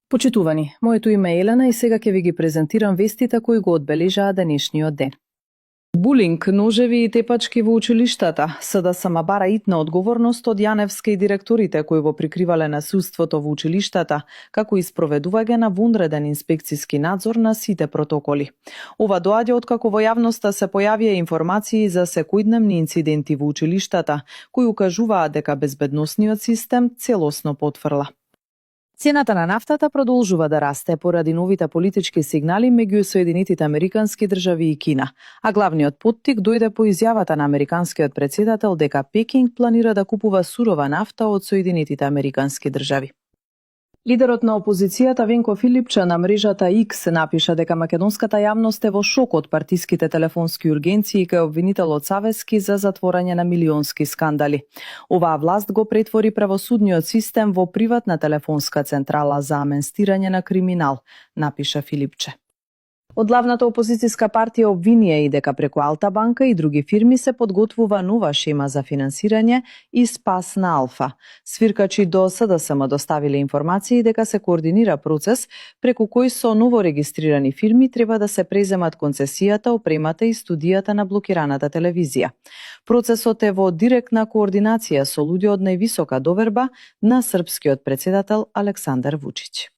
Почитувани, моето име е Елена и сега ќе ви ги презентирам вестите кои го одбележаа денешниот ден. Булинг, ножеви и тепачки во училиштата. СДСМ бара итна одговорност од Јаневска и директорите кои во прикривале насуството во училиштата, како и спроведување на вонреден инспекциски надзор на сите протоколи. Ова доаѓа откако во јавноста се појавија информации за секојдневни инциденти во училиштата, кои укажуваат дека безбедносниот систем целосно потфрла. Цената на нафтата продолжува да расте поради новите политички сигнали меѓу Соединетите Американски држави и Кина, а главниот поттик дојде по изјавата на американскиот претседател дека Пекинг планира да купува сурова нафта од Соединетите Американски држави. Лидерот на опозицијата Венко Филипче на мрежата X напиша дека македонската јавност е во шок од партиските телефонски ургенции кај обвинителот Савески за затворање на милионски скандали. Оваа власт го претвори правосудниот систем во приватна телефонска централа за аменстирање на криминал, напиша Филипче. Од главната опозицијска партија обвинија и дека преку Алта банка и други фирми се подготвува нова шема за финансирање и спас на Алфа. Свиркачи до СДСМ доставиле информации дека се координира процес преку кој со ново регистрирани фирми треба да се преземат концесијата, опремата и студијата на блокираната телевизија. Процесот е во директна координација со луѓе од највисока доверба на српскиот претседател Александар Вучиќ.